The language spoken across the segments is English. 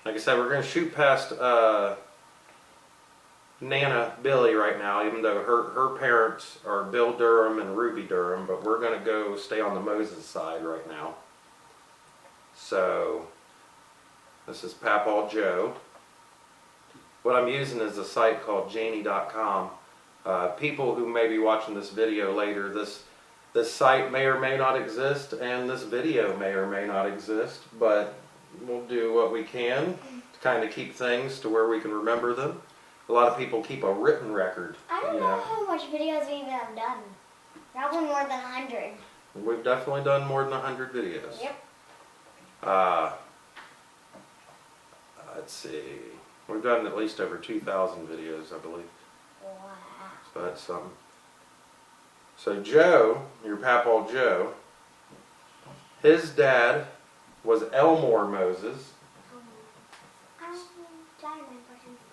like I said, we're going to shoot past Nana Billy right now, even though her parents are Bill Durham and Ruby Durham, but we're going to go stay on the Moses side right now. So this is Papaw Joe. What I'm using is a site called Janiecom. People who may be watching this video later, this site may or may not exist, and this video may or may not exist, but we'll do what we can to kind of keep things to where we can remember them. A lot of people keep a written record. I don't know how much videos we even have done. Probably more than 100. We've definitely done more than 100 videos. Yep. Let's see. We've done at least over 2,000 videos, I believe. Wow. So that's something. So Joe, your Papaw Joe, his dad was Elmore Moses.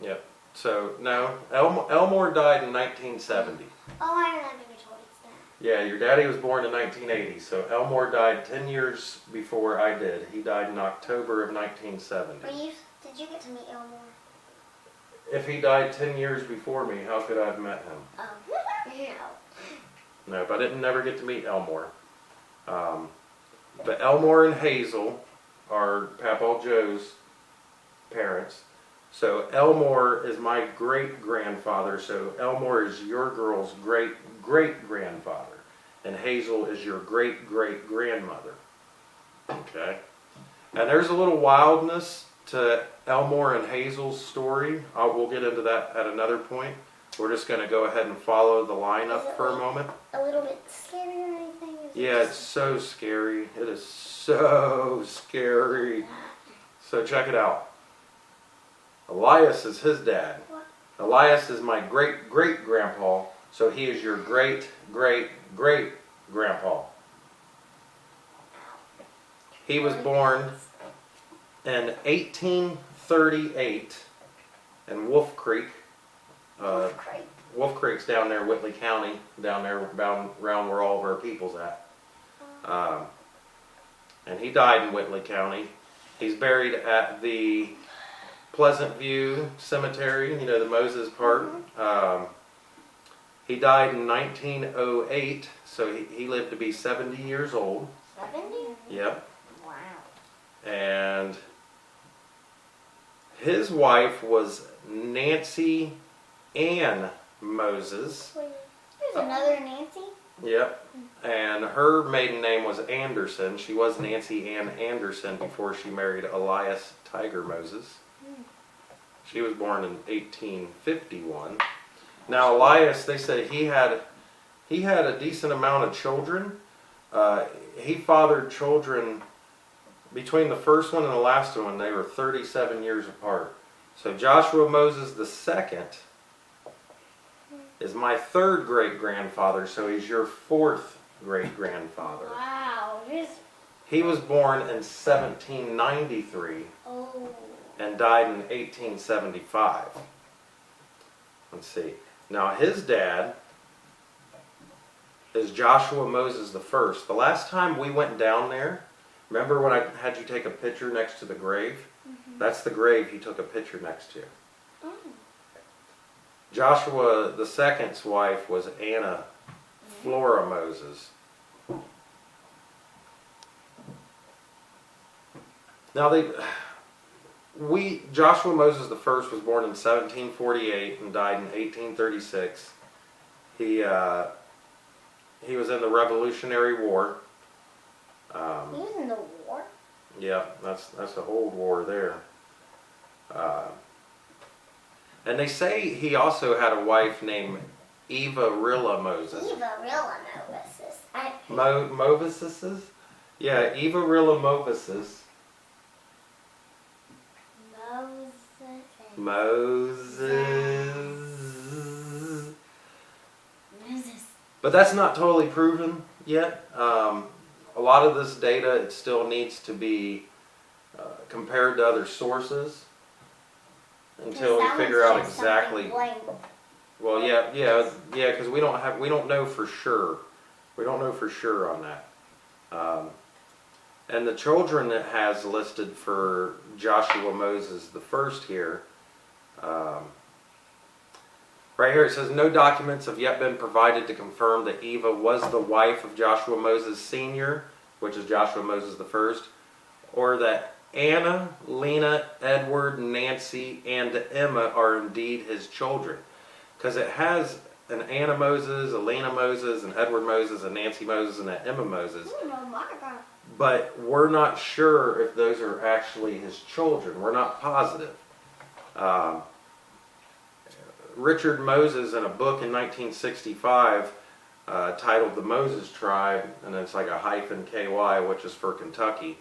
Yep. So no, Elmore died in 1970. Oh, I remember you told us that. Yeah, your daddy was born in 1980, so Elmore died 10 years before I did. He died in October of 1970. But did you get to meet Elmore? If he died 10 years before me, how could I have met him? Oh, no. Nope, I didn't never get to meet Elmore. But Elmore and Hazel are Papaw Joe's parents. So Elmore is my great-grandfather, so Elmore is your girl's great-great-grandfather. And Hazel is your great-great-grandmother. Okay? And there's a little wildness to Elmore and Hazel's story. We'll get into that at another point. We're just going to go ahead and follow the lineup for a moment. A little bit scary or anything? Yeah, it's so scary. It is so scary. So check it out. Elias is his dad. What? Elias is my great-great-grandpa, so he is your great-great-great-grandpa. He was born in 1838 in Wolf Creek. Wolf Creek's down there, Whitley County, down there around where all of our people's at. And he died in Whitley County. He's buried at the Pleasant View Cemetery, you know, the Moses part. He died in 1908, so he lived to be 70 years old. 70? Yep. Wow. And his wife was Nancy Ann Moses. Wait, there's another Nancy? Yep. And her maiden name was Anderson. She was Nancy Ann Anderson before she married Elias Tiger Moses. She was born in 1851. Now Elias, they say he had a decent amount of children. He fathered children between the first one and the last one. They were 37 years apart. So Joshua Moses II is my third great-grandfather, so he's your fourth great-grandfather. Wow. He was born in 1793 and died in 1875. Let's see. Now his dad is Joshua Moses I. The last time we went down there, remember when I had you take a picture next to the grave? That's the grave he took a picture next to. Joshua II's wife was Anna Flora Moses. Now Joshua Moses I was born in 1748 and died in 1836. He was in the Revolutionary War. He was in the war? Yeah, that's an old war there. And they say he also had a wife named Eva Moses. Eva Moses? Yeah, Eva Moses. Moses. But that's not totally proven yet. A lot of this data, it still needs to be compared to other sources until we figure out exactly. Well, yeah, because we don't know for sure. We don't know for sure on that. And the children it has listed for Joshua Moses the first here, right here it says, no documents have yet been provided to confirm that Eva was the wife of Joshua Moses Sr., which is Joshua Moses the first, or that Anna, Lena, Edward, Nancy, and Emma are indeed his children. Because it has an Anna Moses, a Lena Moses, an Edward Moses, a Nancy Moses, and an Emma Moses. Oh my God. But we're not sure if those are actually his children. We're not positive. Richard Moses, in a book in 1965 titled The Moses Tribe, and it's like a hyphen KY, which is for Kentucky,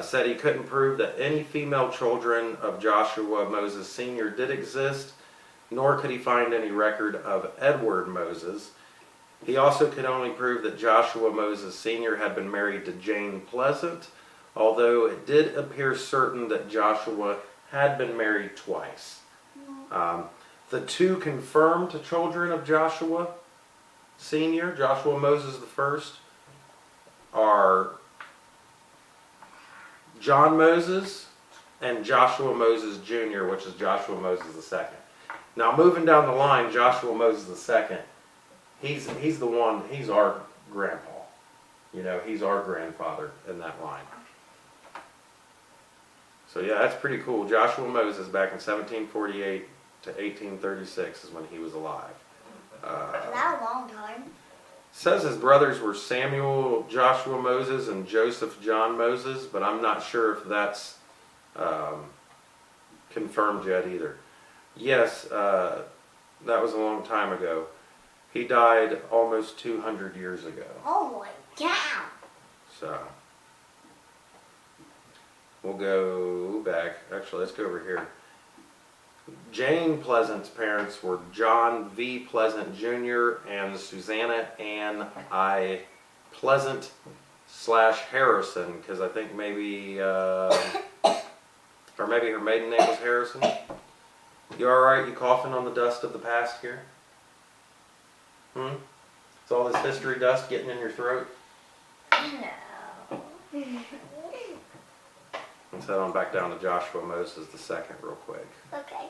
said he couldn't prove that any female children of Joshua Moses Sr. did exist, nor could he find any record of Edward Moses. He also could only prove that Joshua Moses Sr. had been married to Jane Pleasant, although it did appear certain that Joshua had been married twice. The two confirmed children of Joshua Sr., Joshua Moses I, are John Moses and Joshua Moses Jr., which is Joshua Moses II. Now moving down the line, Joshua Moses II, he's the one, he's our grandpa. You know, he's our grandfather in that line. So yeah, that's pretty cool. Joshua Moses back in 1748 to 1836 is when he was alive. Is that a long time? Says his brothers were Samuel Joshua Moses and Joseph John Moses, but I'm not sure if that's confirmed yet either. Yes, that was a long time ago. He died almost 200 years ago. Oh my God. So, we'll go back. Actually, let's go over here. Jane Pleasant's parents were John V. Pleasant Jr. and Susanna Ann I. Pleasant / Harrison, because I think maybe, or maybe her maiden name was Harrison. You alright? You coughing on the dust of the past here? Is all this history dust getting in your throat? No. Let's head on back down to Joshua Moses II real quick. Okay.